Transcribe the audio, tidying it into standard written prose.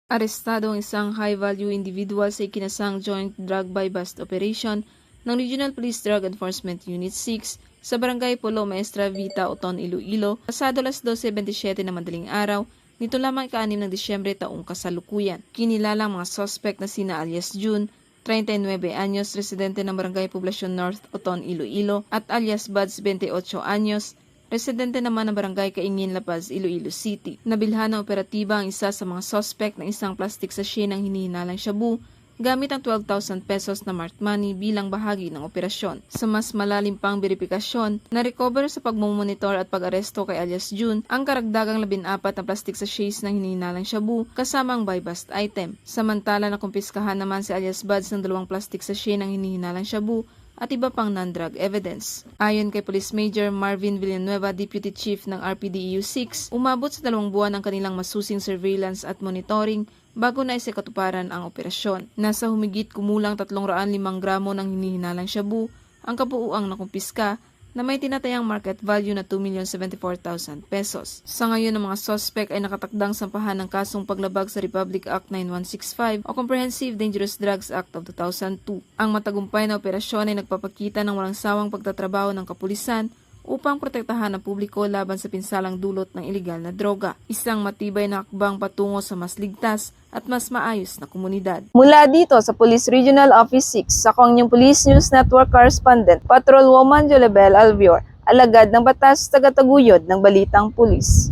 Arestado ang isang high-value individual sa ikinasang joint drug buy-bust operation ng Regional Police Drug Enforcement Unit 6 sa Barangay Pulo Maestra Vita, Oton, Iloilo, pasado alas 12:27 na madaling araw, nito lamang ika-6 ng Disyembre taong kasalukuyan. Kinilalang mga suspect na sina alias June, 39 anyos, residente ng Barangay Poblacion North, Oton, Iloilo, at alias Buds, 28 anyos, residente naman ng Barangay Kaingin, La Paz, Iloilo City. Nabilhan ng operatiba ang isa sa mga suspect ng isang plastic sachet ng hinihinalang shabu gamit ang 12,000 pesos na marked money bilang bahagi ng operasyon. Sa mas malalim pang beripikasyon, na-recover sa pagmumonitor at pag-aresto kay alias June ang karagdagang 14 na plastic sachets ng hinihinalang shabu kasama ang buy-bust item. Samantala nakumpiskahan naman si alias Buds ng 2 plastic sachet ng hinihinalang shabu at iba pang non-drug evidence. Ayon kay Police Major Marvin Villanueva, Deputy Chief ng RPDEU 6, umabot sa 2 buwan ang kanilang masusing surveillance at monitoring bago na isekatuparan ang operasyon. Nasa humigit kumulang 305 gramo ng hinihinalang shabu ang kabuuang nakumpiska na may tinatayang market value na 2,074,000 pesos. Sa ngayon, ang mga suspect ay nakatakdang sampahan ng kasong paglabag sa Republic Act 9165 o Comprehensive Dangerous Drugs Act of 2002. Ang matagumpay na operasyon ay nagpapakita ng walang sawang pagtatrabaho ng kapulisan upang protektahan ang publiko laban sa pinsalang dulot ng ilegal na droga. Isang matibay na hakbang patungo sa mas ligtas at mas maayos na komunidad. Mula dito sa Police Regional Office 6, ako ang inyong Police News Network Correspondent, Patrolwoman Jolibel Albior, alagad ng batas, tagataguyod ng Balitang Pulis.